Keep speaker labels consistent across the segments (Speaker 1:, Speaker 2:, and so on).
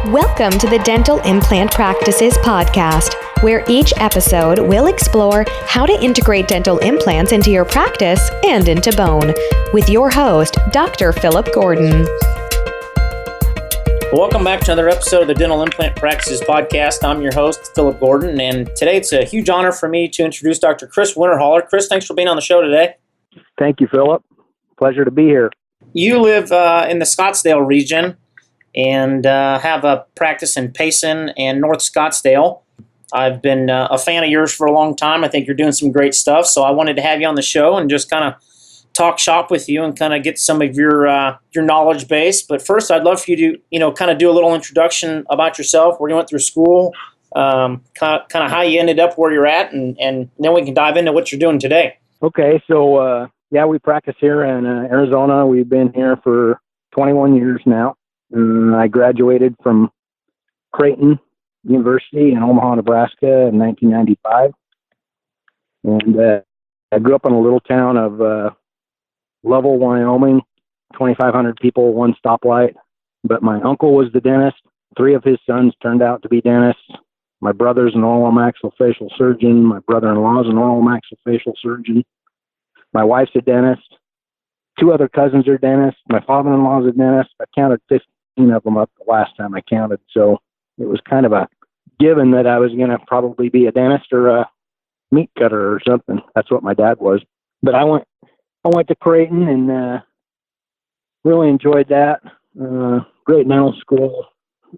Speaker 1: Welcome to the Dental Implant Practices podcast, where each episode will explore how to integrate dental implants into your practice and into bone, with your host, Dr. Philip Gordon.
Speaker 2: Welcome back to another episode of the Dental Implant Practices podcast. I'm your host, Philip Gordon, and today it's a huge honor for me to introduce Dr. Chris Winterholler. Chris, thanks for being on the show today.
Speaker 3: Thank you, Philip. Pleasure to be here.
Speaker 2: You live in the Scottsdale region and have a practice in Payson and North Scottsdale. I've been a fan of yours for a long time. I think you're doing some great stuff, so I wanted to have you on the show and just kind of talk shop with you and kind of get some of your knowledge base. But first, I'd love for you to, kind of do a little introduction about yourself, where you went through school, kind of how you ended up where you're at, and then we can dive into what you're doing today.
Speaker 3: Okay, so we practice here in Arizona. We've been here for 21 years now. I graduated from Creighton University in Omaha, Nebraska in 1995. And I grew up in a little town of Lovell, Wyoming, 2,500 people, one stoplight. But my uncle was the dentist. 3 of his sons turned out to be dentists. My brother's an oral maxillofacial surgeon. My brother-in-law's an oral maxillofacial surgeon. My wife's a dentist. 2 other cousins are dentists. My father-in-law's a dentist. I counted 15 of them up the last time I counted. So it was kind of a given that I was going to probably be a dentist or a meat cutter or something. That's what my dad was. But I went to Creighton and really enjoyed that. Great dental school.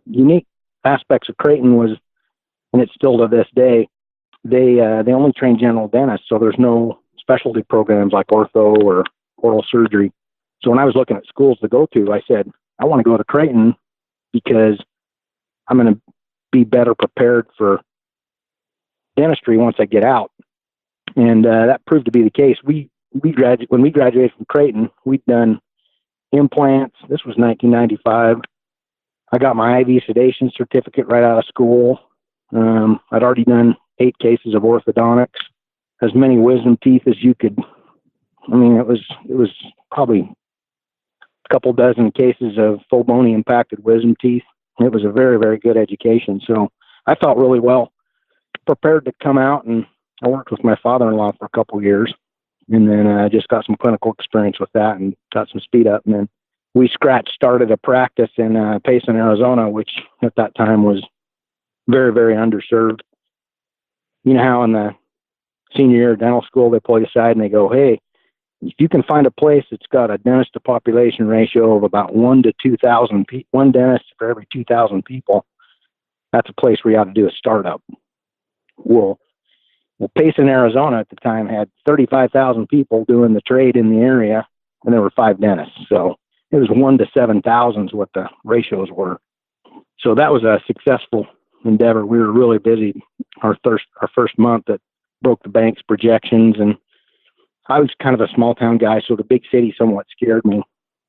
Speaker 3: Unique aspects of Creighton was, and it's still to this day, they only train general dentists, so there's no specialty programs like ortho or oral surgery. So when I was looking at schools to go to, I said, I want to go to Creighton because I'm going to be better prepared for dentistry once I get out. And that proved to be the case. When we graduated from Creighton, we'd done implants. This was 1995. I got my IV sedation certificate right out of school. I'd already done 8 cases of orthodontics, as many wisdom teeth as you could. I mean, it was probably a couple dozen cases of full bony impacted wisdom teeth. It was a very, very good education. So I felt really well prepared to come out, and I worked with my father-in-law for a couple of years, and then I just got some clinical experience with that and got some speed up. And then we started a practice in Payson, Arizona, which at that time was very, very underserved. You know how in the senior year of dental school, they pull you aside and they go, hey, if you can find a place that's got a dentist to population ratio of about 1 to 2,000, one dentist for every 2,000 people, that's a place where you ought to do a startup. Well, Payson, Arizona at the time had 35,000 people doing the trade in the area, and there were 5 dentists. So it was 1 to 7,000 is what the ratios were. So that was a successful endeavor. We were really busy our first month that broke the bank's projections, and I was kind of a small town guy, so the big city somewhat scared me.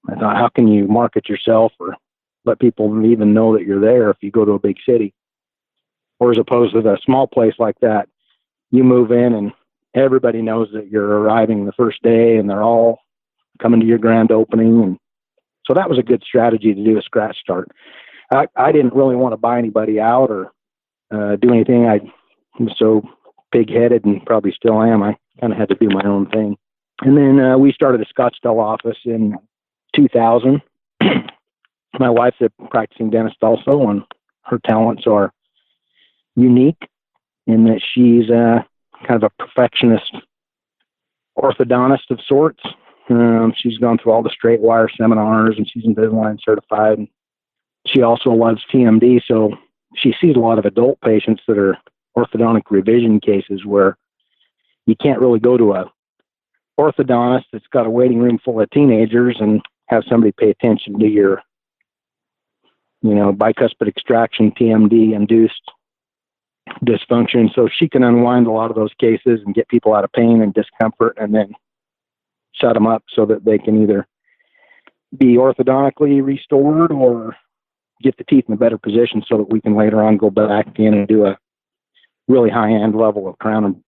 Speaker 3: I thought, how can you market yourself or let people even know that you're there if you go to a big city? Or as opposed to a small place like that, you move in and everybody knows that you're arriving the first day and they're all coming to your grand opening. And so that was a good strategy to do a scratch start. I didn't really want to buy anybody out or do anything. I was so pig-headed and probably still am. I kind of had to do my own thing. And then we started a Scottsdale office in 2000. My wife's a practicing dentist also, and her talents are unique in that she's kind of a perfectionist orthodontist of sorts. She's gone through all the straight wire seminars, and she's Invisalign certified. And she also loves TMD, so she sees a lot of adult patients that are orthodontic revision cases where you can't really go to a orthodontist that's got a waiting room full of teenagers and have somebody pay attention to your, bicuspid extraction, TMD induced dysfunction. So she can unwind a lot of those cases and get people out of pain and discomfort and then set them up so that they can either be orthodontically restored or get the teeth in a better position so that we can later on go back in and do a really high-end level of crown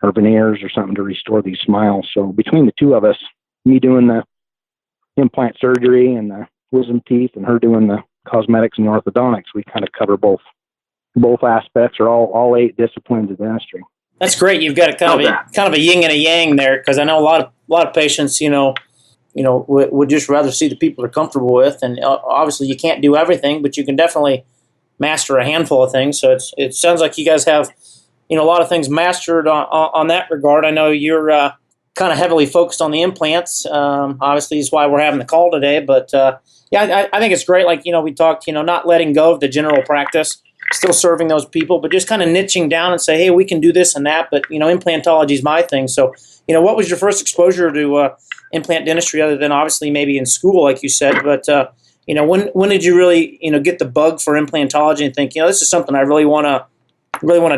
Speaker 3: or veneers or something to restore these smiles. So between the 2 of us, me doing the implant surgery and the wisdom teeth and her doing the cosmetics and orthodontics. We kind of cover both aspects, or all 8 disciplines of dentistry.
Speaker 2: That's great. You've got a kind of a yin and a yang there, because I know a lot of patients, would just rather see the people they're comfortable with, and obviously you can't do everything, but you can definitely master a handful of things. So it sounds like you guys have, a lot of things mastered on that regard. I know you're kind of heavily focused on the implants. Obviously, is why we're having the call today. But I think it's great. Like we talked, not letting go of the general practice, still serving those people, but just kind of niching down and say, hey, we can do this and that. But implantology is my thing. So what was your first exposure to implant dentistry, other than obviously maybe in school, like you said? But when did you really get the bug for implantology and think this is something I really want to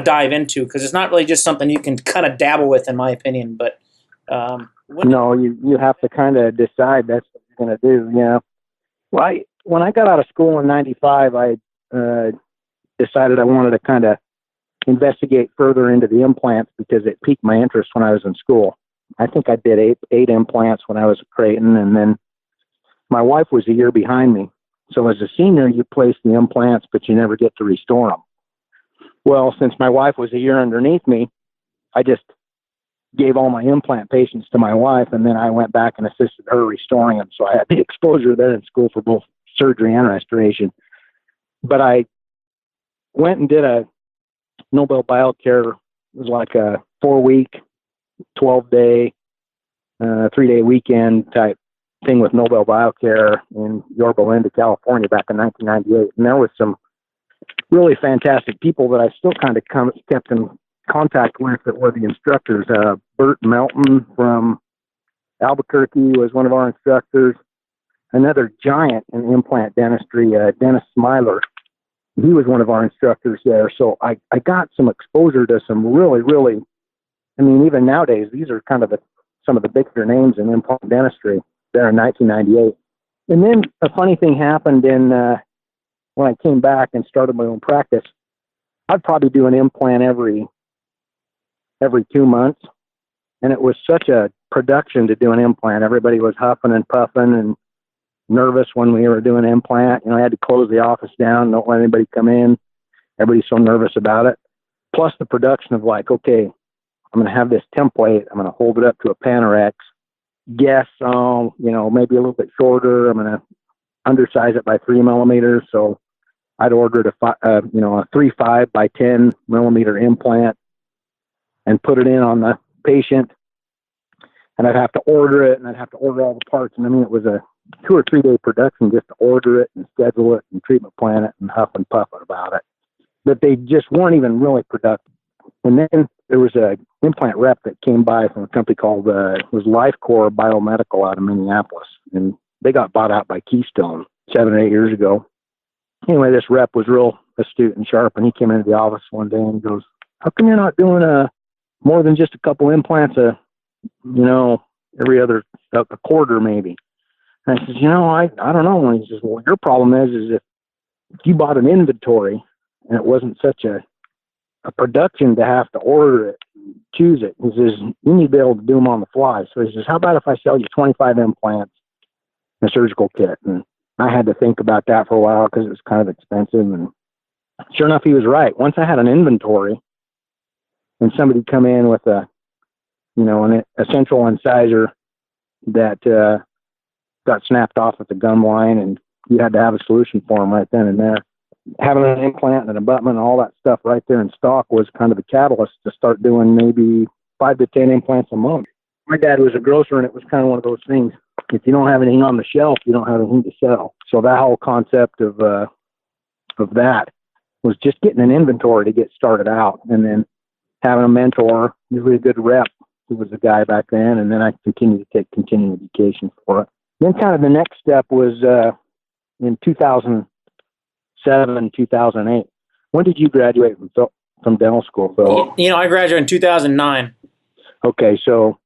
Speaker 2: dive into, because it's not really just something you can kind of dabble with, in my opinion. But
Speaker 3: no, you have to kind of decide that's what you're going to do. Well, when I got out of school in '95, I decided I wanted to kind of investigate further into the implants, because it piqued my interest when I was in school. I think I did eight implants when I was at Creighton, and then my wife was a year behind me. So as a senior, you place the implants, but you never get to restore them. Well, since my wife was a year underneath me, I just gave all my implant patients to my wife, and then I went back and assisted her restoring them. So I had the exposure there in school for both surgery and restoration. But I went and did a Nobel Biocare. It was like a 4-week, 12-day, 3-day weekend type thing with Nobel Biocare in Yorba Linda, California, back in 1998. And there was some really fantastic people that I still kind of kept in contact with that were the instructors. Bert Melton from Albuquerque was one of our instructors. Another giant in implant dentistry, Dennis Smiler, he was one of our instructors there. So I got some exposure to some really, really, even nowadays, these are kind of some of the bigger names in implant dentistry there in 1998. And then a funny thing happened when I came back and started my own practice. I'd probably do an implant every 2 months. And it was such a production to do an implant. Everybody was huffing and puffing and nervous when we were doing an implant. I had to close the office down, don't let anybody come in. Everybody's so nervous about it. Plus the production of like, okay, I'm going to have this template. I'm going to hold it up to a Panorex. Guess, maybe a little bit shorter. I'm going to undersize it by 3 millimeters. So I'd ordered a 3.5 by 10 millimeter implant and put it in on the patient. And I'd have to order it, and I'd have to order all the parts. And it was a 2 or 3 day production just to order it and schedule it and treatment plan it and huff and puff about it. But they just weren't even really productive. And then there was a implant rep that came by from a company called was LifeCore Biomedical out of Minneapolis, and they got bought out by Keystone 7 or 8 years ago. Anyway, this rep was real astute and sharp, and he came into the office one day and goes, "How come you're not doing more than just a couple implants every other a quarter maybe?" And I says, I don't know. And he says, well, your problem is if you bought an inventory and it wasn't such a production to have to order it, choose it. He says, you need to be able to do them on the fly. So he says, how about if I sell you 25 implants and a surgical kit? And I had to think about that for a while because it was kind of expensive. And sure enough, he was right. Once I had an inventory and somebody come in with an essential incisor that got snapped off at the gum line, and you had to have a solution for them right then and there. Having an implant and an abutment and all that stuff right there in stock was kind of the catalyst to start doing maybe 5 to 10 implants a month. My dad was a grocer, and it was kind of one of those things. If you don't have anything on the shelf, you don't have anything to sell. So that whole concept of that was just getting an inventory to get started out, and then having a mentor, usually a good rep, who was a guy back then, and then I continued to take continuing education for it. Then kind of the next step was in 2007, 2008. When did you graduate from dental school, Phil?
Speaker 2: I graduated in 2009.
Speaker 3: Okay, so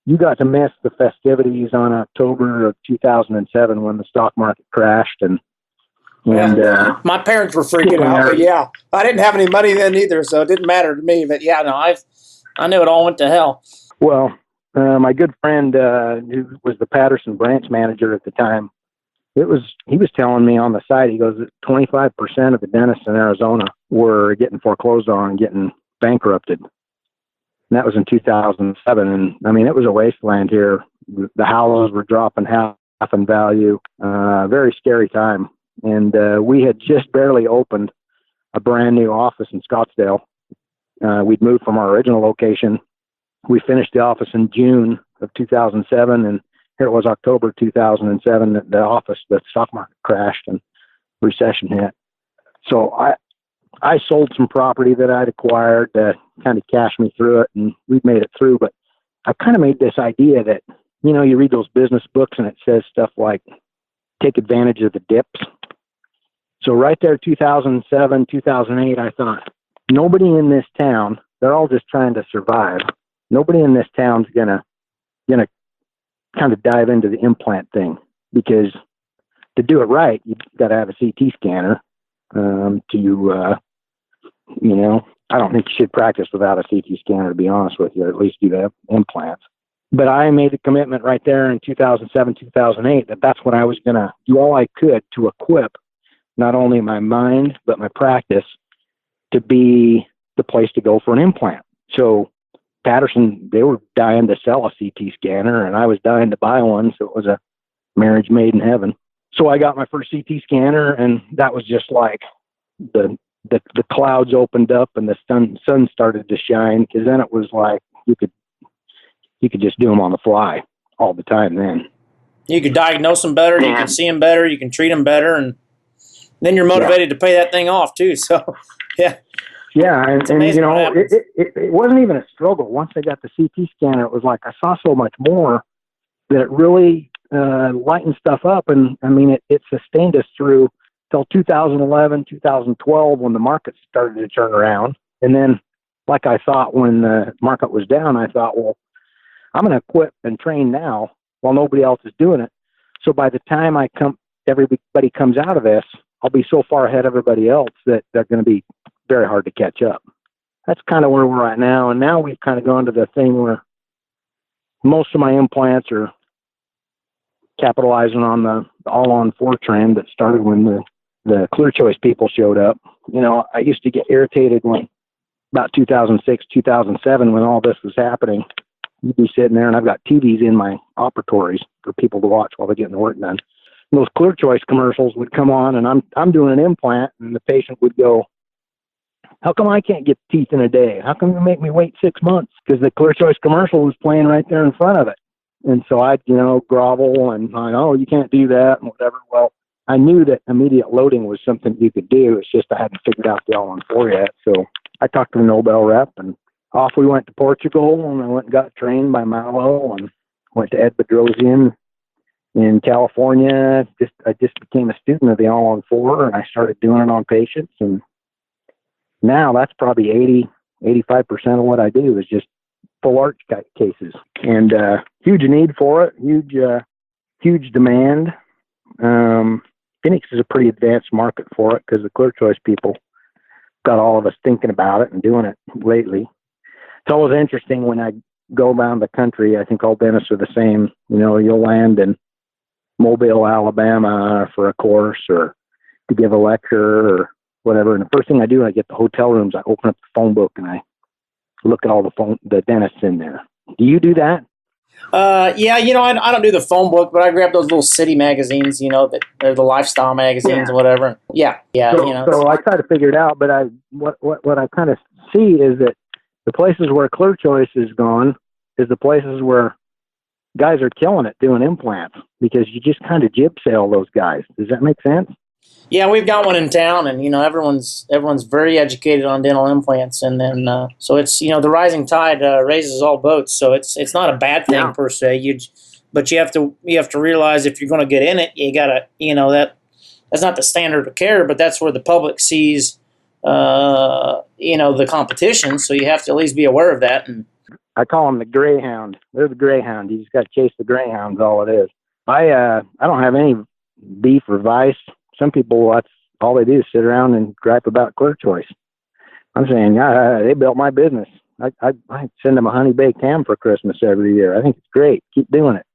Speaker 3: you got to miss the festivities on October of 2007 when the stock market crashed, and
Speaker 2: my parents were freaking out. But yeah, I didn't have any money then either, so it didn't matter to me. But yeah, no, I knew it all went to hell.
Speaker 3: Well, my good friend who was the Patterson branch manager at the time, he was telling me on the site, he goes, that 25% of the dentists in Arizona were getting foreclosed on and getting bankrupted. And that was in 2007. And I mean, it was a wasteland here. The houses were dropping half in value. Very scary time. And we had just barely opened a brand new office in Scottsdale. We'd moved from our original location. We finished the office in June of 2007, and here it was October 2007 that the stock market crashed and recession hit. So I sold some property that I'd acquired to kind of cash me through it, and we've made it through. But I kind of made this idea that, you know, you read those business books and it says stuff like take advantage of the dips. So right there, 2007, 2008, I thought, nobody in this town, they're all just trying to survive. Nobody in this town's gonna kind of dive into the implant thing, because to do it right, you've got to have a CT scanner. You know, I don't think you should practice without a CT scanner, to be honest with you, or at least do the implants. But I made a commitment right there in 2007, 2008 that that's what I was going to do all I could to equip not only my mind, but my practice to be the place to go for an implant. So Patterson, they were dying to sell a CT scanner, and I was dying to buy one. So it was a marriage made in heaven. So I got my first CT scanner, and that was just like the clouds opened up and the sun started to shine, because then it was like you could just do them on the fly all the time. Then
Speaker 2: you could diagnose them better, you can see them better, you can treat them better, and then you're motivated to pay that thing off too. So yeah.
Speaker 3: Yeah, and you know, it wasn't even a struggle. Once I got the CT scanner, it was like I saw so much more that it really lightened stuff up. And I mean, it sustained us through till 2011, 2012, when the market started to turn around. And then, like I thought when the market was down, I thought, well, I'm going to equip and train now while nobody else is doing it. So by the time everybody comes out of this, I'll be so far ahead of everybody else that they're going to be very hard to catch up. That's kind of where we're at now. And now we've kind of gone to the thing where most of my implants are capitalizing on the allonfour trend that started when the Clear Choice people showed up. You know, I used to get irritated when about 2006, 2007, when all this was happening. You'd be sitting there, and I've got TVs in my operatories for people to watch while they're getting the work done. And those Clear Choice commercials would come on, and I'm doing an implant, and the patient would go, "How come I can't get teeth in a day? How come you make me wait 6 months?" Because the Clear Choice commercial was playing right there in front of it. And so I'd, grovel and, "Oh, you can't do that," and whatever. Well, I knew that immediate loading was something you could do. It's just I hadn't figured out the allonfour yet. So I talked to the Nobel rep, and off we went to Portugal, and I went and got trained by Malo, and went to Ed Bedrosian in California. I just became a student of the allonfour, and I started doing it on patients. And now that's probably 85% of what I do is just full arch cases, and huge need for it, huge demand. Phoenix is a pretty advanced market for it because the Clear Choice people got all of us thinking about it and doing it lately. It's always interesting when I go around the country. I think all dentists are the same. You know, you'll land in Mobile, Alabama for a course or to give a lecture or whatever. And the first thing I do, I get the hotel rooms, I open up the phone book and I look at all the dentists in there. Do you do that?
Speaker 2: Yeah, I don't do the phone book, but I grab those little city magazines, that they're the lifestyle magazines or whatever. Yeah.
Speaker 3: So I try to figure it out, but what I kind of see is that the places where Clear Choice is gone is the places where guys are killing it doing implants, because you just kind of jib sail those guys. Does that make sense?
Speaker 2: Yeah, we've got one in town, and everyone's very educated on dental implants, and then so it's the rising tide raises all boats. So it's not a bad thing per se. But you have to realize if you're going to get in it, you gotta that's not the standard of care, but that's where the public sees the competition. So you have to at least be aware of that. And
Speaker 3: I call them the greyhound. They're the greyhound. You just got to chase the greyhounds. All it is. I don't have any beef or vice. Some people, that's all they do is sit around and gripe about Clear Choice. I'm saying, they built my business. I send them a honey baked ham for Christmas every year. I think it's great. Keep doing it.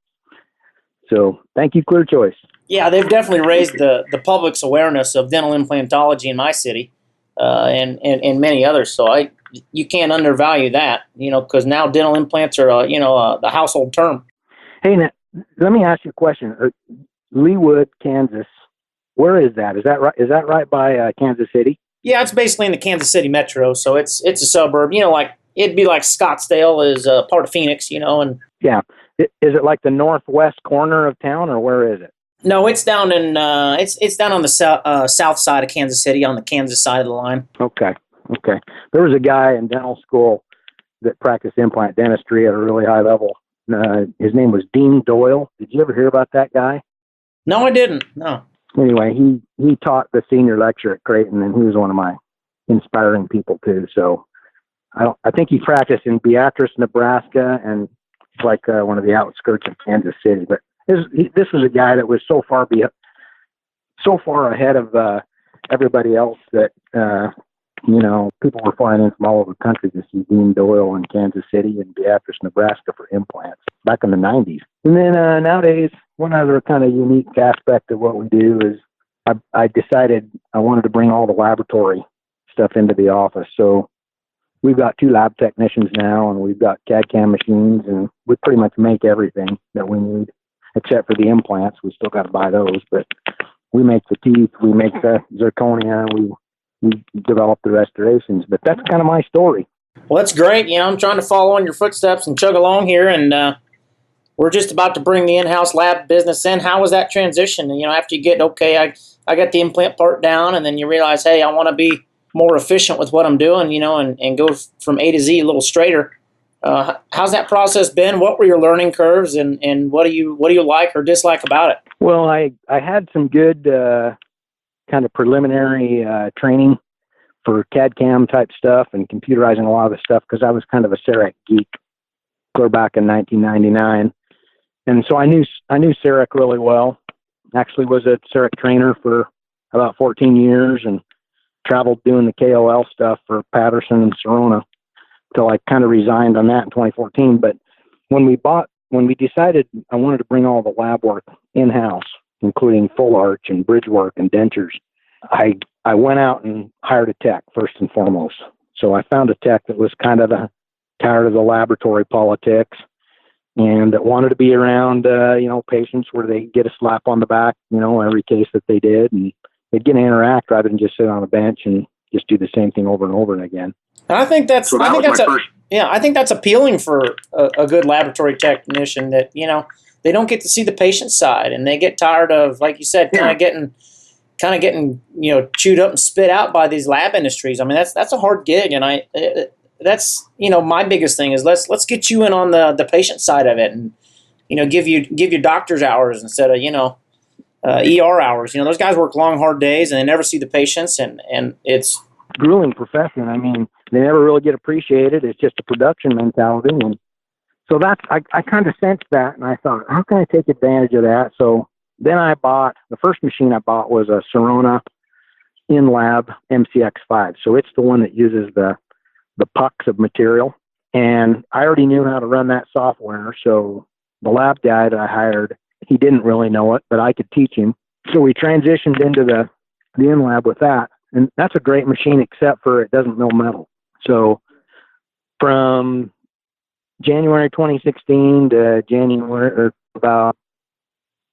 Speaker 3: So thank you, Clear Choice.
Speaker 2: Yeah, they've definitely raised the public's awareness of dental implantology in my city, and many others. So you can't undervalue that, because now dental implants are, the household term.
Speaker 3: Hey, now, let me ask you a question. Leawood, Kansas, where is that? Is that right? Is that right by Kansas City?
Speaker 2: Yeah, it's basically in the Kansas City metro, so it's a suburb. Like it'd be like Scottsdale is part of Phoenix, and
Speaker 3: yeah. Is it like the northwest corner of town, or where is it?
Speaker 2: No, it's down in it's down on the south side of Kansas City, on the Kansas side of the line.
Speaker 3: Okay. There was a guy in dental school that practiced implant dentistry at a really high level. His name was Dean Doyle. Did you ever hear about that guy?
Speaker 2: No, I didn't. No.
Speaker 3: Anyway, he taught the senior lecture at Creighton, and he was one of my inspiring people too. So I think he practiced in Beatrice, Nebraska, and it's like one of the outskirts of Kansas City. But this was a guy that was so far ahead of everybody else that people were flying in from all over the country to see Dean Doyle in Kansas City and Beatrice, Nebraska for implants back in the 90s. And then nowadays, one other kind of unique aspect of what we do is I decided I wanted to bring all the laboratory stuff into the office. So we've got 2 lab technicians now, and we've got CAD/CAM machines, and we pretty much make everything that we need, except for the implants. We still got to buy those, but we make the teeth, we make the zirconia, we develop the restorations. But that's kind of my story.
Speaker 2: Well, that's great. I'm trying to follow in your footsteps and chug along here, and we're just about to bring the in-house lab business in. How was that transition? After you get, okay, I got the implant part down, and then you realize, hey, I want to be more efficient with what I'm doing, and go from A to Z a little straighter. How's that process been? What were your learning curves, and what do you like or dislike about it?
Speaker 3: Well, I had some good kind of preliminary training for CAD/CAM type stuff and computerizing a lot of the stuff because I was kind of a CEREC geek clear back in 1999. And so I knew CEREC really well. Actually was a CEREC trainer for about 14 years and traveled doing the KOL stuff for Patterson and Sirona until I kind of resigned on that in 2014. But when we decided I wanted to bring all the lab work in-house, including full arch and bridge work and dentures, I went out and hired a tech first and foremost. So I found a tech that was kind of tired of the laboratory politics and that wanted to be around, patients where they get a slap on the back, every case that they did, and they'd get to interact rather than just sit on a bench and just do the same thing over and over again.
Speaker 2: And I think that's appealing for a good laboratory technician that, they don't get to see the patient side and they get tired of, like you said, kind of getting chewed up and spit out by these lab industries. I mean, that's a hard gig, and that's my biggest thing is let's get you in on the patient side of it, and give you doctor's hours instead of ER hours. Those guys work long, hard days and they never see the patients, and it's
Speaker 3: grueling profession. I mean, they never really get appreciated. It's just a production mentality, and so I kind of sensed that, and I thought, how can I take advantage of that? So then the first machine I bought was a Sirona InLab MCX5. So it's the one that uses the pucks of material. And I already knew how to run that software. So the lab guy that I hired, he didn't really know it, but I could teach him. So we transitioned into the InLab with that. And that's a great machine, except for it doesn't mill metal. So from January 2016 to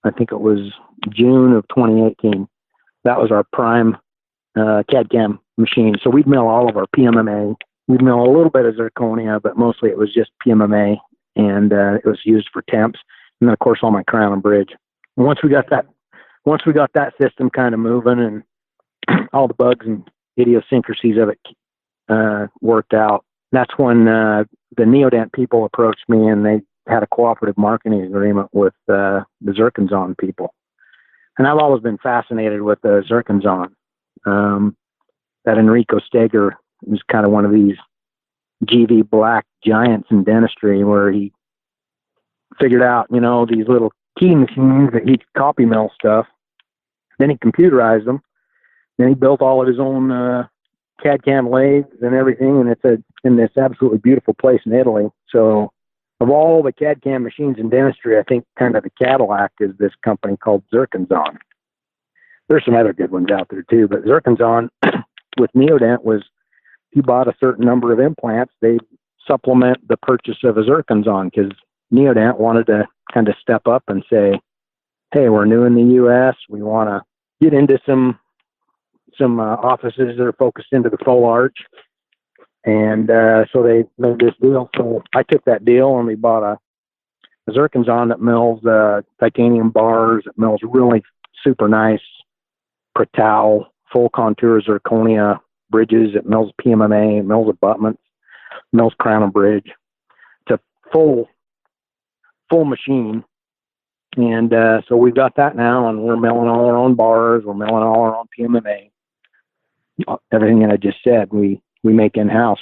Speaker 3: I think it was June of 2018. That was our prime CAD/CAM machine. So we'd mill all of our PMMA. We'd mill a little bit of zirconia, but mostly it was just PMMA, and it was used for temps. And then, of course, all my crown and bridge. And once we got that system kind of moving and all the bugs and idiosyncrasies of it worked out, that's when the Neodent people approached me, and they had a cooperative marketing agreement with the Zirconzon people. And I've always been fascinated with the Zirconzon. That Enrico Steger was kind of one of these GV black giants in dentistry, where he figured out, these little key machines that he could copy mill stuff. Then he computerized them. Then he built all of his own CAD/CAM lathes and everything, and it's in this absolutely beautiful place in Italy. So of all the CAD/CAM machines in dentistry, I think kind of the Cadillac is this company called Zirconzon. There's some other good ones out there too, but Zirconzon with Neodent was, if you bought a certain number of implants, they supplement the purchase of a Zirconzon, because Neodent wanted to kind of step up and say, hey, we're new in the U.S. We want to get into some offices that are focused into the full arch. And so they made this deal. So I took that deal, and we bought a Zirconzon that mills titanium bars. It mills really super nice Pratal, full contour zirconia bridges. It mills PMMA. It mills abutments. It mills crown and bridge. It's a full machine. And so we've got that now, and we're milling all our own bars. We're milling all our own PMMA. Everything that I just said, we make in-house.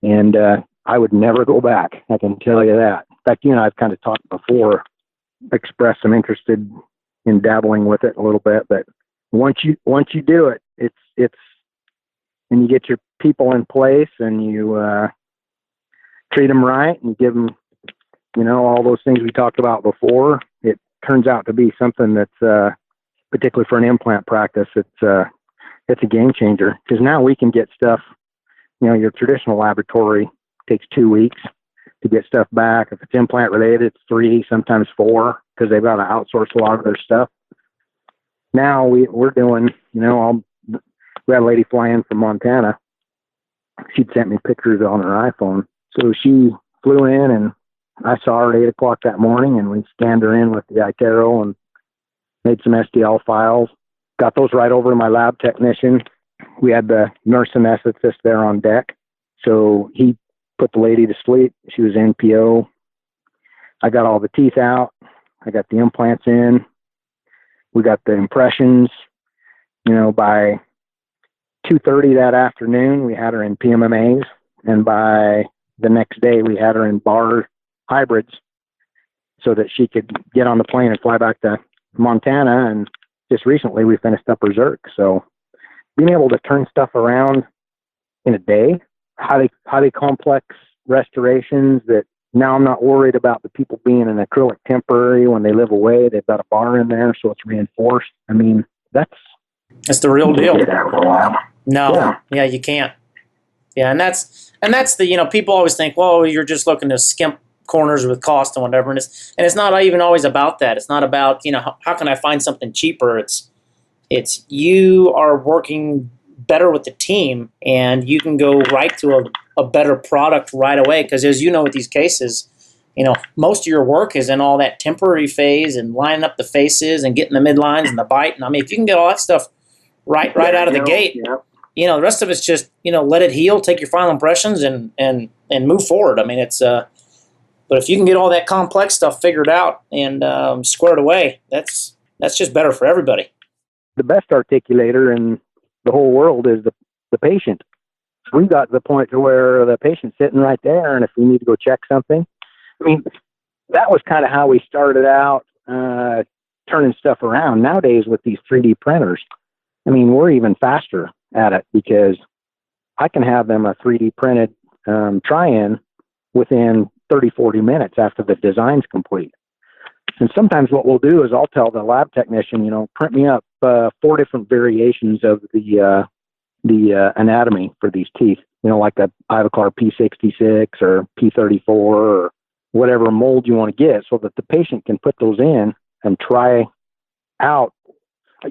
Speaker 3: And I would never go back. I can tell you that. In fact, you and I have kind of talked before, expressed some interest in dabbling with it a little bit. But once you do it, it's and you get your people in place, and you treat them right, and you give them, all those things we talked about before. It turns out to be something that's particularly for an implant practice. It's a game changer, because now we can get stuff. Your traditional laboratory takes 2 weeks to get stuff back. If it's implant related, it's 3, sometimes 4, because they've got to outsource a lot of their stuff. Now we're doing, we had a lady fly in from Montana. She'd sent me pictures on her iPhone. So she flew in, and I saw her at 8 o'clock that morning, and we scanned her in with the iTero and made some STL files. Got those right over to my lab technician. We had the nurse anesthetist there on deck. So he put the lady to sleep. She was NPO. I got all the teeth out. I got the implants in. We got the impressions. By 2:30 that afternoon, we had her in PMMAs. And by the next day, we had her in bar hybrids, so that she could get on the plane and fly back to Montana. And just recently, we finished up her Zirc. So being able to turn stuff around in a day, highly complex restorations that now I'm not worried about the people being an acrylic temporary. When they live away, they've got a bar in there, so it's reinforced. I mean, that's
Speaker 2: the real deal. No,
Speaker 3: yeah,
Speaker 2: you can't. Yeah, and that's the, people always think, well, you're just looking to skimp corners with cost and whatever, and it's not even always about that. It's not about, how can I find something cheaper? It's you are working better with the team, and you can go right to a better product right away. Because as you know, with these cases, most of your work is in all that temporary phase and lining up the faces and getting the midlines and the bite. And I mean, if you can get all that stuff right out of the gate, the rest of it's just, let it heal, take your final impressions, and move forward. I mean, it's but if you can get all that complex stuff figured out and squared away, that's just better for everybody.
Speaker 3: The best articulator in the whole world is the patient. We got to the point to where the patient's sitting right there, and if we need to go check something, I mean, that was kind of how we started out turning stuff around. Nowadays with these 3D printers, I mean, we're even faster at it, because I can have them a 3D printed try-in within 30, 40 minutes after the design's complete. And sometimes what we'll do is I'll tell the lab technician, print me up 4 different variations of the anatomy for these teeth, like the Ivoclar P66 or P34 or whatever mold you want to get, so that the patient can put those in and try out.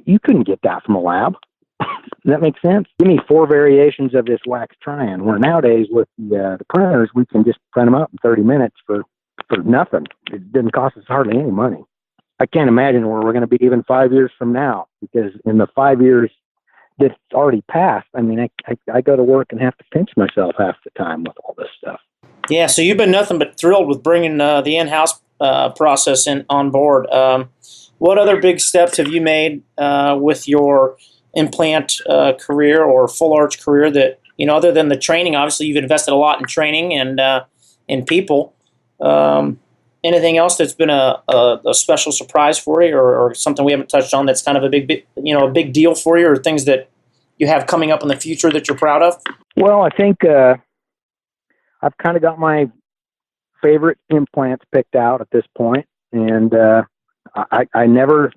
Speaker 3: You couldn't get that from a lab. Does that make sense? Give me 4 variations of this wax try-in, where nowadays with the printers, we can just print them up in 30 minutes for nothing. It didn't cost us hardly any money. I can't imagine where we're going to be even 5 years from now, because in the 5 years that's already passed, I mean, I go to work and have to pinch myself half the time with all this stuff.
Speaker 2: Yeah, so you've been nothing but thrilled with bringing the in-house process on board. What other big steps have you made with your implant career or full arch career that, other than the training? Obviously, you've invested a lot in training and in people. Anything else that's been a special surprise for you, or something we haven't touched on that's kind of a big deal for you, or things that you have coming up in the future that you're proud of?
Speaker 3: Well, I think I've kind of got my favorite implants picked out at this point, and I never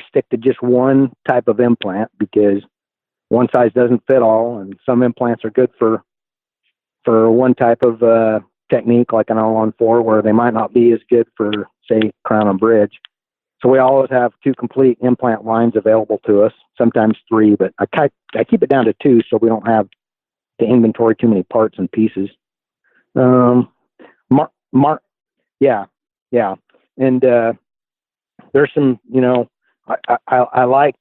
Speaker 3: stick to just one type of implant because one size doesn't fit all, and some implants are good for one type of technique, like an allonfour, where they might not be as good for, say, crown and bridge. So we always have 2 complete implant lines available to us, sometimes 3, but I keep it down to 2 so we don't have to inventory too many parts and pieces. Yeah. And there's some, I like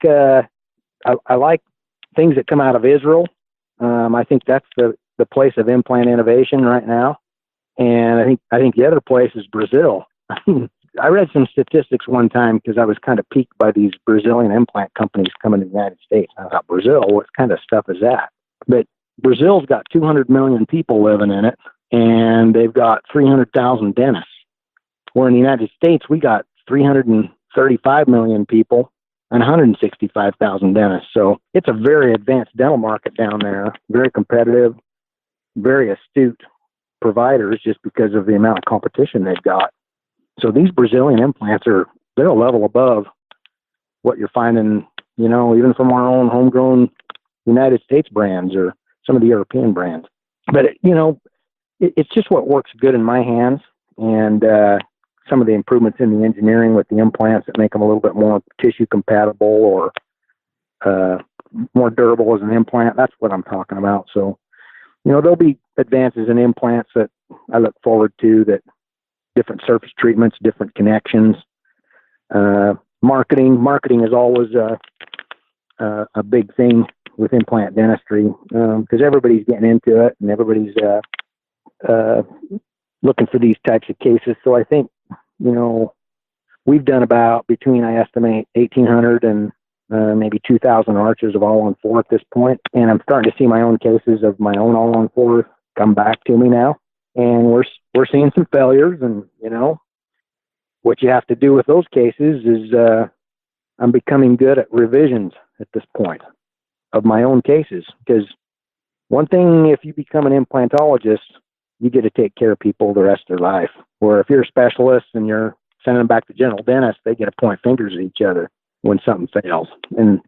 Speaker 3: things that come out of Israel. I think that's the place of implant innovation right now. And I think the other place is Brazil. I read some statistics one time because I was kind of piqued by these Brazilian implant companies coming to the United States. I thought, Brazil, what kind of stuff is that? But Brazil's got 200 million people living in it, and they've got 300,000 dentists. Where in the United States, we got 335 million people and 165,000 dentists. So it's a very advanced dental market down there, very competitive, very astute providers just because of the amount of competition they've got. So these Brazilian implants they're a level above what you're finding, even from our own homegrown United States brands or some of the European brands. But, it's just what works good in my hands, and some of the improvements in the engineering with the implants that make them a little bit more tissue compatible or more durable as an implant. That's what I'm talking about. So, there'll be advances in implants that I look forward to, that different surface treatments, different connections, marketing is always a big thing with implant dentistry, because everybody's getting into it and everybody's looking for these types of cases. So I think, we've done about between, I estimate, 1,800 and maybe 2,000 arches of allonfour at this point. And I'm starting to see my own cases of my own allonfour come back to me now. And we're seeing some failures, and, what you have to do with those cases is I'm becoming good at revisions at this point of my own cases. Because one thing, if you become an implantologist, you get to take care of people the rest of their life. Where if you're a specialist and you're sending them back to general dentists, they get to point fingers at each other when something fails. And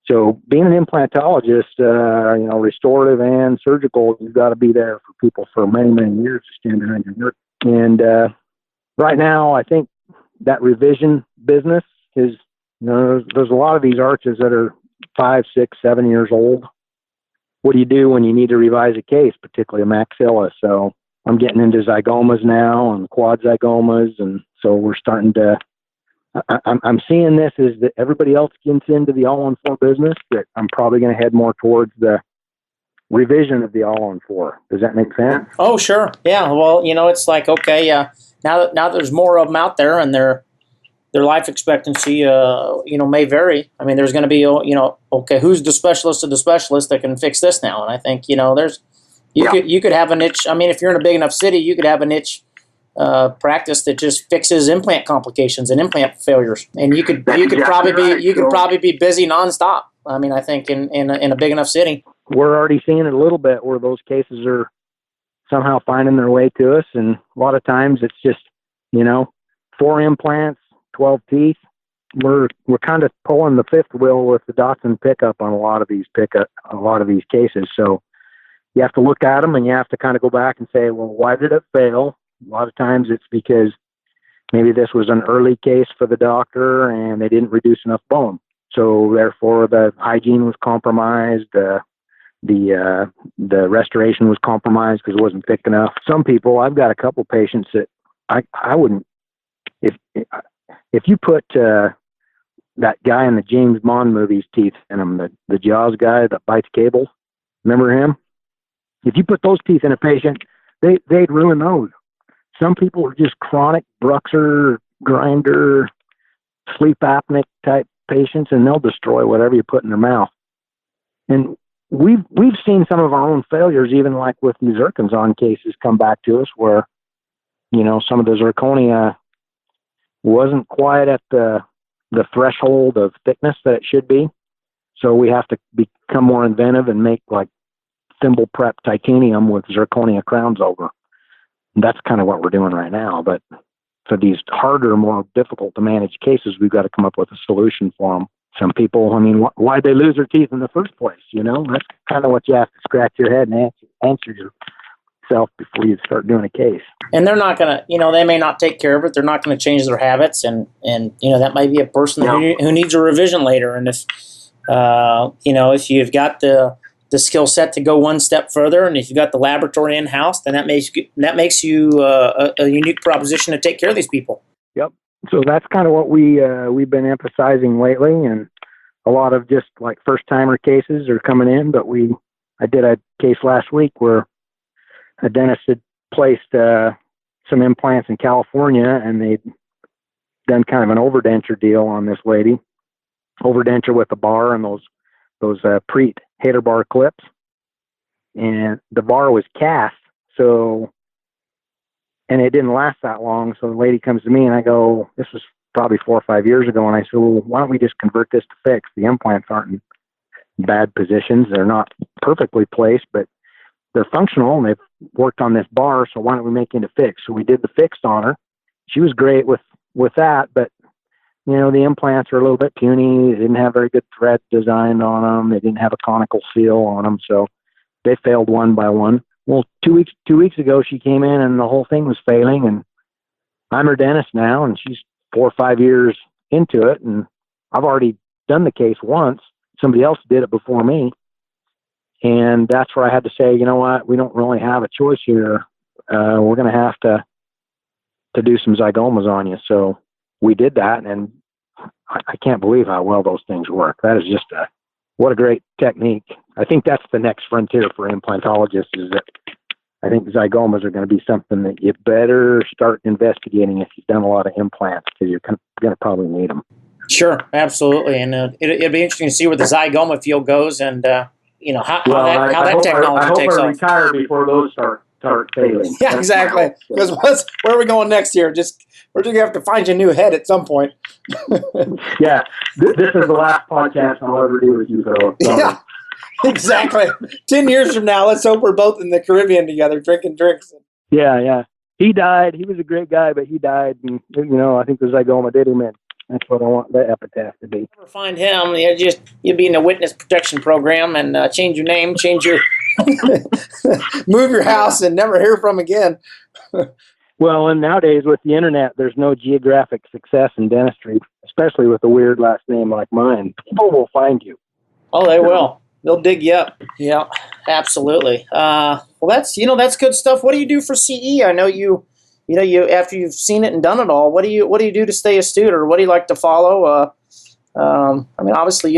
Speaker 3: so being an implantologist, restorative and surgical, you've got to be there for people for many, many years to stand behind your work. And right now, I think that revision business is, there's a lot of these arches that are 5, 6, 7 years old. What do you do when you need to revise a case, particularly a maxilla? So I'm getting into zygomas now and quad zygomas. And so we're starting to, I'm seeing this as that everybody else gets into the allonfour business, that I'm probably going to head more towards the revision of the allonfour. Does that make sense?
Speaker 2: Oh, sure. Yeah. Well, it's like, okay, now that there's more of them out there, and their life expectancy, may vary. I mean, there's going to be, okay, who's the specialist of the specialist that can fix this now? And I think, you could have a niche. I mean, if you're in a big enough city, you could have a niche practice that just fixes implant complications and implant failures, and you could probably be busy nonstop. I mean, I think in a big enough city,
Speaker 3: we're already seeing it a little bit where those cases are somehow finding their way to us, and a lot of times it's just 4 implants, 12 teeth. We're kind of pulling the fifth wheel with the Dotson pickup on a lot of these cases. So you have to look at them and you have to kind of go back and say, well, why did it fail? A lot of times it's because maybe this was an early case for the doctor and they didn't reduce enough bone. So therefore the hygiene was compromised. The restoration was compromised because it wasn't thick enough. Some people, I've got a couple patients that I wouldn't, if you put that guy in the James Bond movies teeth in him, the Jaws guy that bites cable, remember him? If you put those teeth in a patient, they'd ruin those. Some people are just chronic bruxer, grinder, sleep apneic type patients, and they'll destroy whatever you put in their mouth. And we've seen some of our own failures, even like with the zirconzon cases, come back to us where, some of the zirconia wasn't quite at the threshold of thickness that it should be. So we have to become more inventive and make like thimble prep titanium with zirconia crowns over. that's kind of what we're doing right now. But for these harder, more difficult to manage cases, we've got to come up with a solution for them. Some people, I mean, why'd they lose their teeth in the first place? You know, that's kind of what you have to scratch your head and answer yourself before you start doing a case.
Speaker 2: And they're not going to, they may not take care of it. They're not going to change their habits. And that might be a person who needs a revision later. And if, if you've got the skill set to go one step further, and if you've got the laboratory in-house, then that makes you a unique proposition to take care of these people.
Speaker 3: Yep. So that's kind of what we've been emphasizing lately, and a lot of just like first-timer cases are coming in. But I did a case last week where a dentist had placed some implants in California, and they'd done kind of an overdenture deal on this lady, overdenture with a bar and those Preet hater bar clips, and the bar was cast, and it didn't last that long. So the lady comes to me, and I go, this was probably 4 or 5 years ago, and I said, well, why don't we just convert this to fix? The implants aren't in bad positions. They're not perfectly placed, but they're functional, and they've worked on this bar, so why don't we make it a fix? So we did the fix on her. She was great with that, but the implants are a little bit puny. They didn't have very good thread designed on them. They didn't have a conical seal on them, so they failed one by one. Well, 2 weeks ago, she came in and the whole thing was failing, and I'm her dentist now, and she's 4 or 5 years into it, and I've already done the case once. Somebody else did it before me, and that's where I had to say, you know what, we don't really have a choice here. We're going to have to do some zygomas on you. So we did that, and I can't believe how well those things work. That is just what a great technique. I think that's the next frontier for implantologists, is that I think zygomas are going to be something that you better start investigating if you've done a lot of implants, because you're going to probably need them.
Speaker 2: Sure, absolutely. And it'd be interesting to see where the zygoma field goes, and how that technology takes off.
Speaker 3: I retire before those start failing.
Speaker 2: Yeah, exactly. Because where are we going next year? We're just going to have to find you a new head at some point.
Speaker 3: Yeah, this is the last podcast I'll ever do with you, Phil.
Speaker 2: Yeah, exactly. 10 years from now, let's hope we're both in the Caribbean together drinking drinks.
Speaker 3: Yeah. He died. He was a great guy, but he died. And, I think the zygoma did him in. That's what I want the epitaph to be.
Speaker 2: Never find him. You'd be in the witness protection program and change your name, change your, move your house, and never hear from again.
Speaker 3: Well, and nowadays with the internet, there's no geographic success in dentistry, especially with a weird last name like mine. People will find you.
Speaker 2: Oh, they will. They'll dig you up. Yeah, absolutely. Well, that's good stuff. What do you do for CE? I know you after you've seen it and done it all, what do you do to stay astute, or what do you like to follow? Obviously,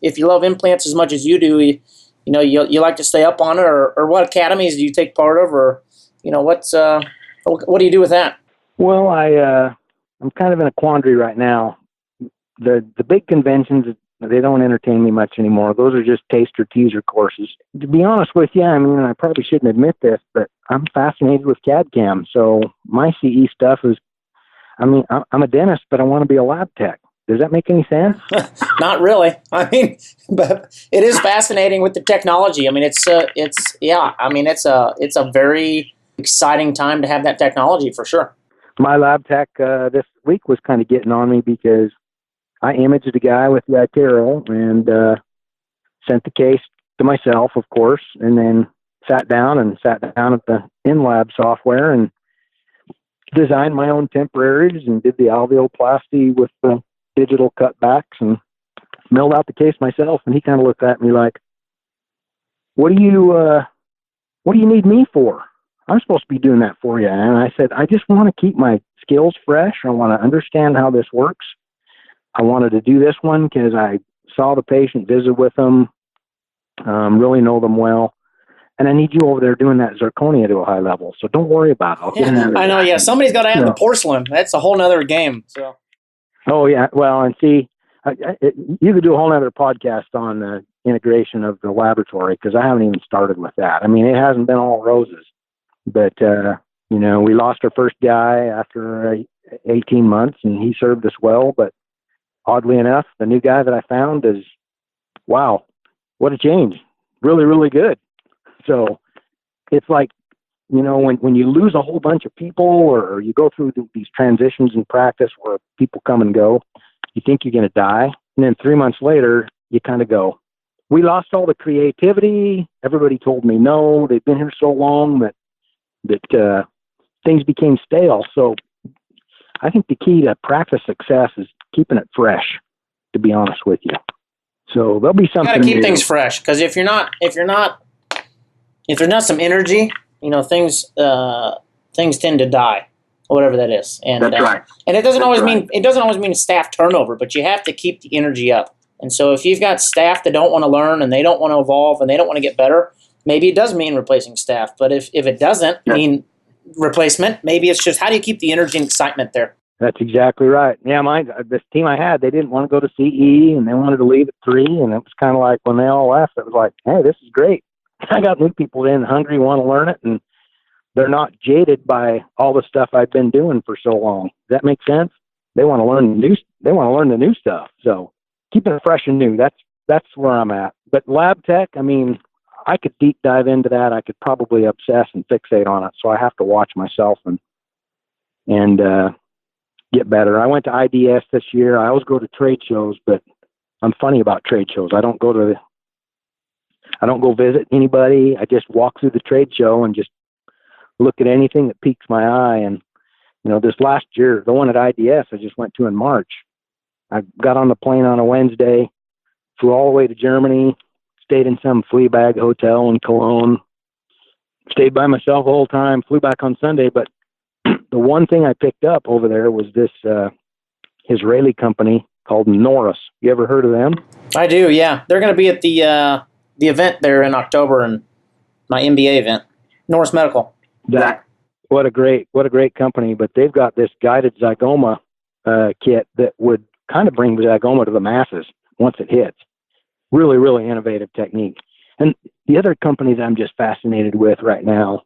Speaker 2: if you love implants as much as you do, you like to stay up on it, or what academies do you take part of, or what do you do with that?
Speaker 3: Well, I'm kind of in a quandary right now. The big conventions, they don't entertain me much anymore. Those are just taster teaser courses. To be honest with you, I probably shouldn't admit this, but I'm fascinated with CAD/CAM. So my CE stuff is, I'm a dentist, but I want to be a lab tech. Does that make any sense?
Speaker 2: Not really. But it is fascinating with the technology. It's a very exciting time to have that technology for sure.
Speaker 3: My lab tech this week was kind of getting on me because I imaged a guy with the iTero and sent the case to myself, of course, and then sat down at the in-lab software and designed my own temporaries and did the alveoplasty with the digital cutbacks and milled out the case myself. And he kind of looked at me like, what do you need me for? I'm supposed to be doing that for you. And I said, I just want to keep my skills fresh. I want to understand how this works. I wanted to do this one because I saw the patient, visited with them, really know them well. And I need you over there doing that zirconia to a high level. So don't worry about it. I'll get
Speaker 2: I know, yeah. Somebody's got to have the porcelain. That's a whole nother game. So.
Speaker 3: Oh, yeah. Well, and see, you could do a whole nother podcast on the integration of the laboratory, because I haven't even started with that. It hasn't been all roses. But, we lost our first guy after 18 months, and he served us well. But oddly enough, the new guy that I found is, wow, what a change. Really, really good. So it's like when you lose a whole bunch of people or you go through these transitions in practice where people come and go, you think you're going to die. And then 3 months later, you kind of go, we lost all the creativity. Everybody told me no. They've been here so long that things became stale. So I think the key to practice success is keeping it fresh, to be honest with you. So there'll be something.
Speaker 2: You got to keep things fresh, because if there's not some energy, things tend to die, whatever that is. And
Speaker 3: that's right.
Speaker 2: And it doesn't always mean staff turnover, but you have to keep the energy up. And so if you've got staff that don't want to learn and they don't want to evolve and they don't want to get better, maybe it does mean replacing staff. But if it doesn't mean replacement, maybe it's just how do you keep the energy and excitement there?
Speaker 3: That's exactly right. Yeah, this team I had, they didn't want to go to CE and they wanted to leave at 3. And it was kind of like when they all left, it was like, hey, this is great. I got new people in hungry, want to learn it, and they're not jaded by all the stuff I've been doing for so long. Does that make sense? They want to learn the new stuff. So keeping it fresh and new, that's where I'm at. But lab tech, I could deep dive into that. I could probably obsess and fixate on it. So I have to watch myself and get better. I went to IDS this year. I always go to trade shows, but I'm funny about trade shows. I don't go visit anybody. I just walk through the trade show and just look at anything that piques my eye. And, this last year, the one at IDS I just went to in March, I got on the plane on a Wednesday, flew all the way to Germany, stayed in some flea bag hotel in Cologne, stayed by myself the whole time, flew back on Sunday. But the one thing I picked up over there was this Israeli company called Norris. You ever heard of them?
Speaker 2: I do, yeah. They're going to be at the event there in October, and my MBA event, Norris Medical.
Speaker 3: What a great company. But they've got this guided zygoma kit that would kind of bring zygoma to the masses once it hits. Really, really innovative technique. And the other company that I'm just fascinated with right now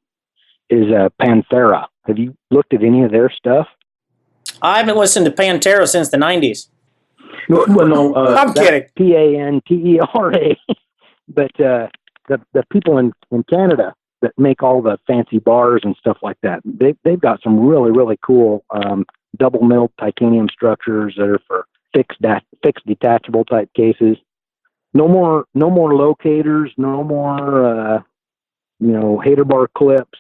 Speaker 3: is Panthera. Have you looked at any of their stuff?
Speaker 2: I haven't listened to Pantera since the 90s.
Speaker 3: Well, no,
Speaker 2: I'm kidding.
Speaker 3: Pantera. But the people in Canada that make all the fancy bars and stuff like that, they've got some really, really cool double milled titanium structures that are for fixed detachable type cases. No more locators, no more hater bar clips.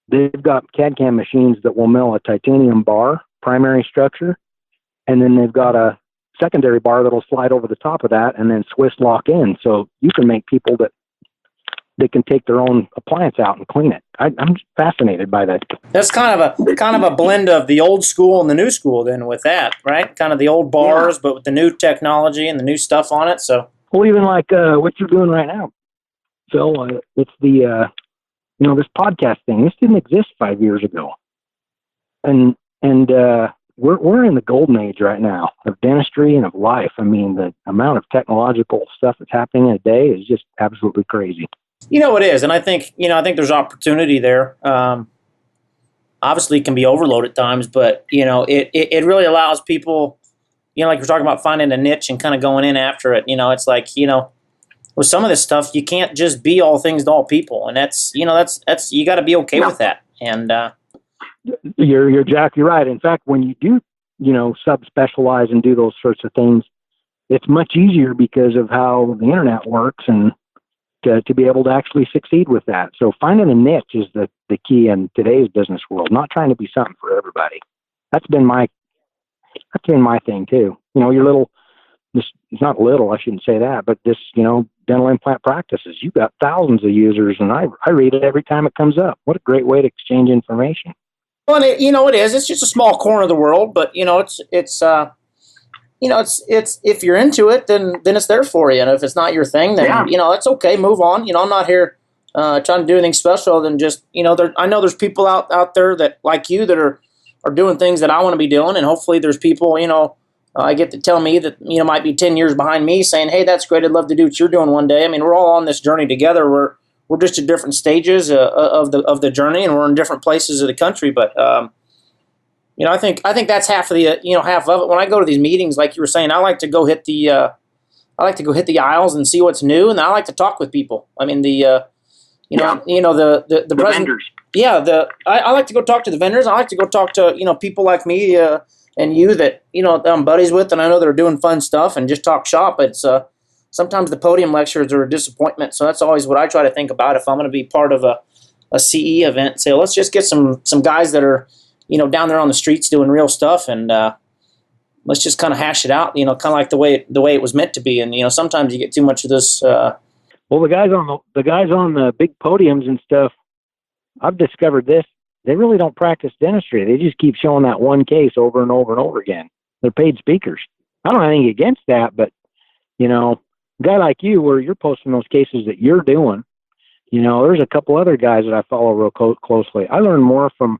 Speaker 3: They've got CAD/CAM machines that will mill a titanium bar, primary structure, and then they've got a secondary bar that'll slide over the top of that and then Swiss lock in. So you can make people that they can take their own appliance out and clean it. I'm just fascinated by that.
Speaker 2: That's kind of a blend of the old school and the new school then with that, right? Kind of the old bars, but with the new technology and the new stuff on it. So,
Speaker 3: well, even like what you're doing right now, Phil, it's the this podcast thing. This didn't exist 5 years ago, and we're in the golden age right now of dentistry and of life. The amount of technological stuff that's happening in a day is just absolutely crazy.
Speaker 2: It is, and I think there's opportunity there. Obviously, it can be overload at times, but it really allows people, like you're talking about finding a niche and kind of going in after it. It's like with some of this stuff, you can't just be all things to all people, and that's you got to be okay with that. And
Speaker 3: you're exactly right. In fact, when you do subspecialize and do those sorts of things, it's much easier because of how the internet works and to be able to actually succeed with that. So finding a niche is the key in today's business world, not trying to be something for everybody. That's been my thing too. Your little, it's not little, I shouldn't say that, but this, dental implant practices, you've got thousands of users, and I read it every time it comes up. What a great way to exchange information.
Speaker 2: Well, it is. It's just a small corner of the world, but it's if you're into it, then it's there for you. And if it's not your thing, then it's okay. Move on. I'm not here trying to do anything special than just I know there's people out there that like you that are doing things that I want to be doing, and hopefully there's people I get to tell me that might be 10 years behind me saying, hey, that's great. I'd love to do what you're doing one day. We're all on this journey together. We're just at different stages of the journey, and we're in different places of the country. But I think that's half of the half of it. When I go to these meetings, like you were saying, I like to go hit the aisles and see what's new, and I like to talk with people. The
Speaker 3: vendors.
Speaker 2: yeah, I like to go talk to the vendors. I like to go talk to, people like me and you that, I'm buddies with, and I know they're doing fun stuff, and just talk shop. It's sometimes the podium lectures are a disappointment. So that's always what I try to think about if I'm going to be part of a CE event. Say, let's just get some guys that are, down there on the streets doing real stuff, and let's just kind of hash it out, kind of like the way it was meant to be. And sometimes you get too much of this.
Speaker 3: Well, the guys on the big podiums and stuff, I've discovered this. They really don't practice dentistry. They just keep showing that one case over and over and over again. They're paid speakers. I don't have anything against that, but a guy like you, where you're posting those cases that you're doing, there's a couple other guys that I follow real closely. I learn more from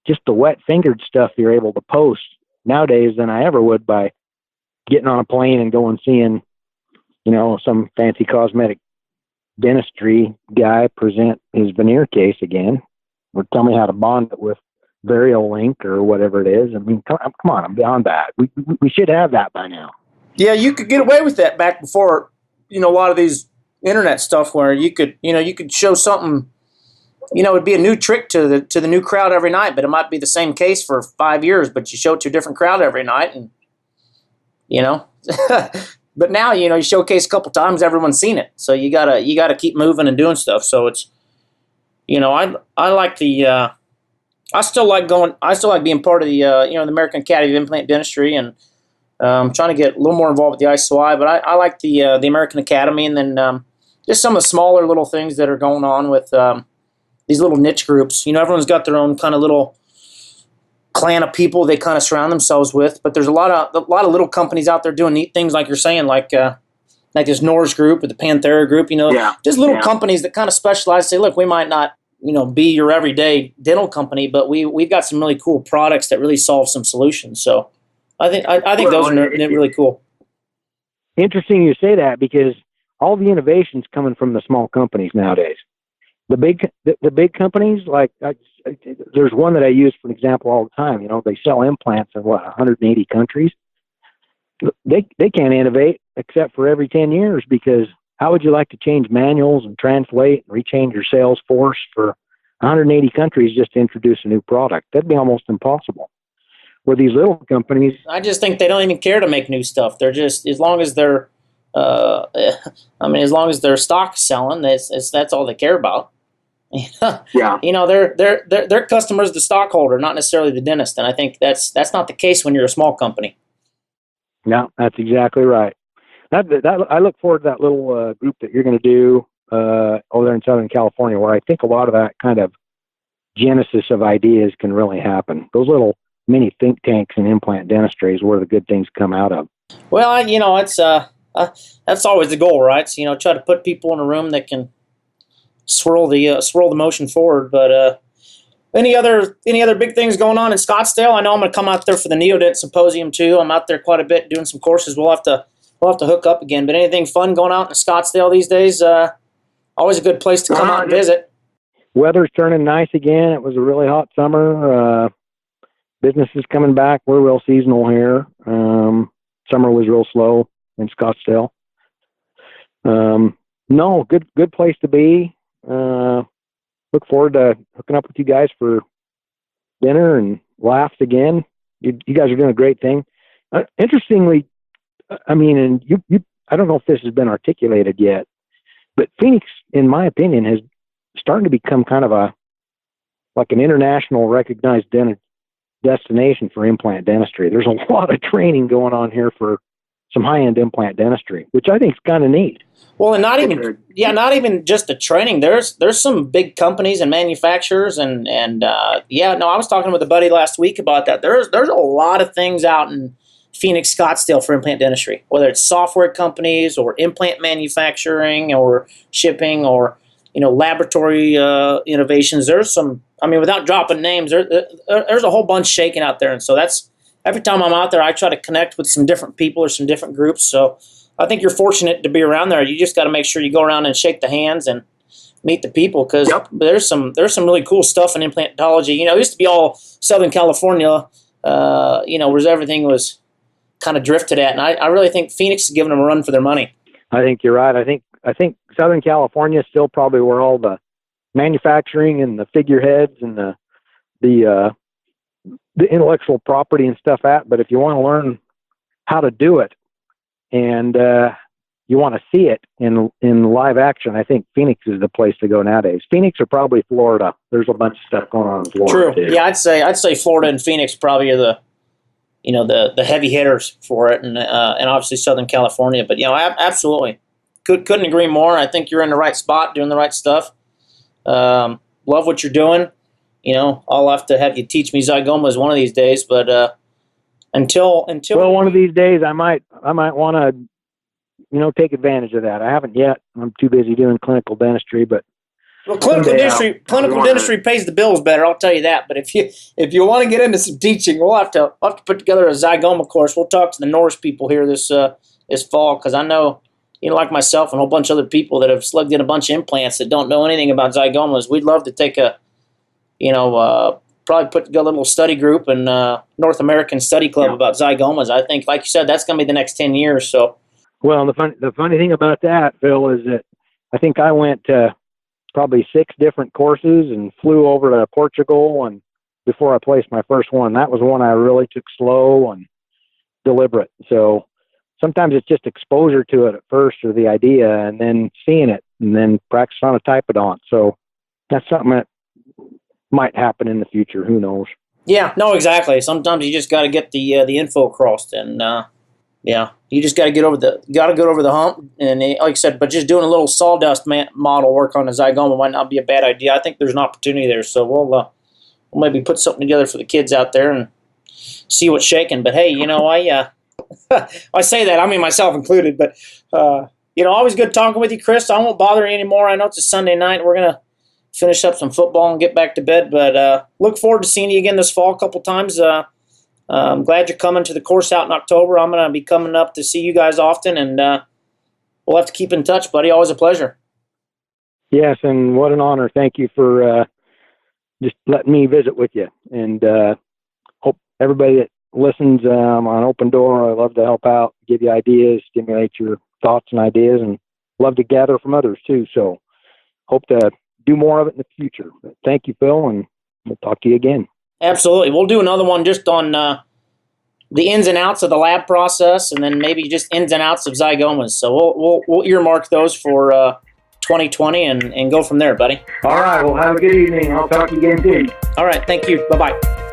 Speaker 3: just the wet-fingered stuff you're able to post nowadays than I ever would by getting on a plane and going seeing, some fancy cosmetic dentistry guy present his veneer case again, or tell me how to bond it with Variolink or whatever it is. I mean, come on, I'm beyond that. We should have that by now. Yeah,
Speaker 2: you could get away with that back before, a lot of these internet stuff where you could show something, it'd be a new trick to the new crowd every night, but it might be the same case for 5 years, but you show it to a different crowd every night, and, but now, you showcase a couple times, everyone's seen it. So you gotta keep moving and doing stuff. So it's, I like the, I still like being part of the, the American Academy of Implant Dentistry, and I'm trying to get a little more involved with the ISOI, but I like the American Academy, and then just some of the smaller little things that are going on with these little niche groups. Everyone's got their own kind of little clan of people they kind of surround themselves with, but there's a lot of little companies out there doing neat things, like you're saying, like this Norse group or the Panthera group. Just little companies that kind of specialize. Say, look, we might not be your everyday dental company, but we've got some really cool products that really solve some solutions. So I think those are really cool.
Speaker 3: Interesting you say that, because all the innovation's coming from the small companies nowadays. The big companies, like there's one that I use for an example all the time. They sell implants in 180 countries. They can't innovate except for every 10 years, because how would you like to change manuals and translate and rechange your sales force for 180 countries just to introduce a new product? That'd be almost impossible. Where these little companies,
Speaker 2: I just think they don't even care to make new stuff. They're just, as long as they're, as long as their stock's selling, that's all they care about.
Speaker 3: Yeah.
Speaker 2: Their customer's the stockholder, not necessarily the dentist. And I think that's not the case when you're a small company.
Speaker 3: No, that's exactly right. That I look forward to that little group that you're going to do over there in Southern California, where I think a lot of that kind of genesis of ideas can really happen. Those little mini think tanks in implant dentistry is where the good things come out of.
Speaker 2: Well, it's that's always the goal, right? So, try to put people in a room that can swirl the motion forward. But any other big things going on in Scottsdale? I know I'm going to come out there for the Neodent Symposium too. I'm out there quite a bit doing some courses. We'll have to hook up again. But anything fun going out in Scottsdale these days? Always a good place to come out and visit.
Speaker 3: Weather's turning nice again. It was a really hot summer. Business is coming back. We're real seasonal here. Summer was real slow in Scottsdale. No, good place to be. Look forward to hooking up with you guys for dinner and laughs again. You guys are doing a great thing. Interestingly, and you I don't know if this has been articulated yet, but Phoenix, in my opinion, has started to become kind of an international recognized destination for implant dentistry. There's a lot of training going on here for some high-end implant dentistry, which I think is kind of neat.
Speaker 2: Well, and not even just the training. There's some big companies and manufacturers, and I was talking with a buddy last week about that. There's a lot of things out in Phoenix, Scottsdale for implant dentistry, whether it's software companies or implant manufacturing or shipping or laboratory innovations. There's some. Without dropping names, there's a whole bunch shaking out there, and so that's every time I'm out there, I try to connect with some different people or some different groups. So I think you're fortunate to be around there. You just got to make sure you go around and shake the hands and meet the people, because there's some really cool stuff in implantology. It used to be all Southern California, where everything was kind of drifted at, and I really think Phoenix is giving them a run for their money.
Speaker 3: I think you're right. I think Southern California is still probably where all the manufacturing and the figureheads and the intellectual property and stuff at. But if you want to learn how to do it and you want to see it in live action, I think Phoenix is the place to go nowadays. Phoenix or probably Florida. There's a bunch of stuff going on in Florida.
Speaker 2: True.
Speaker 3: Too.
Speaker 2: Yeah, I'd say Florida and Phoenix probably are the heavy hitters for it, and obviously Southern California. But absolutely, couldn't agree more. I think you're in the right spot, doing the right stuff. Love what you're doing. I'll have to have you teach me zygomas one of these days. But until
Speaker 3: well, one of these days I might want to take advantage of that. I haven't yet. I'm too busy doing clinical dentistry, but
Speaker 2: clinical dentistry pays the bills better. I'll tell you that. But if you want to get into some teaching, we'll have to put together a zygoma course. We'll talk to the Norris people here this fall, because I know, like myself and a whole bunch of other people that have slugged in a bunch of implants that don't know anything about zygomas. We'd love to take probably put together a little study group and North American Study Club about zygomas. I think, like you said, that's going to be the next 10 years. So.
Speaker 3: Well, the funny thing about that, Phil, is that I think I went to probably 6 different courses and flew over to Portugal, and before I placed my first one. That was one I really took slow and deliberate. So sometimes it's just exposure to it at first, or the idea, and then seeing it, and then practice on a typodont. So that's something that might happen in the future. Who knows?
Speaker 2: Yeah, no, exactly. Sometimes you just got to get the info across, and you just got to get over the hump. And like I said, but just doing a little sawdust model work on a zygoma might not be a bad idea. I think there's an opportunity there, so we'll maybe put something together for the kids out there and see what's shaking. But hey, I say that, I mean myself included, but always good talking with you, Chris. I won't bother you anymore. I know it's a Sunday night. We're gonna finish up some football and get back to bed, but look forward to seeing you again this fall a couple times. I'm glad you're coming to the course out in October. I'm going to be coming up to see you guys often, and we'll have to keep in touch, buddy. Always a pleasure.
Speaker 3: Yes, and what an honor. Thank you for just letting me visit with you. And hope everybody that listens, I'm on Open Door. I love to help out, give you ideas, stimulate your thoughts and ideas, and love to gather from others too. So hope to do more of it in the future. But thank you, Phil, and we'll talk to you again.
Speaker 2: Absolutely. We'll do another one just on the ins and outs of the lab process, and then maybe just ins and outs of zygomas. So we'll earmark those for 2020 and go from there, buddy.
Speaker 3: All right. Well, have a good evening. I'll talk to you again soon.
Speaker 2: All right. Thank you. Bye-bye.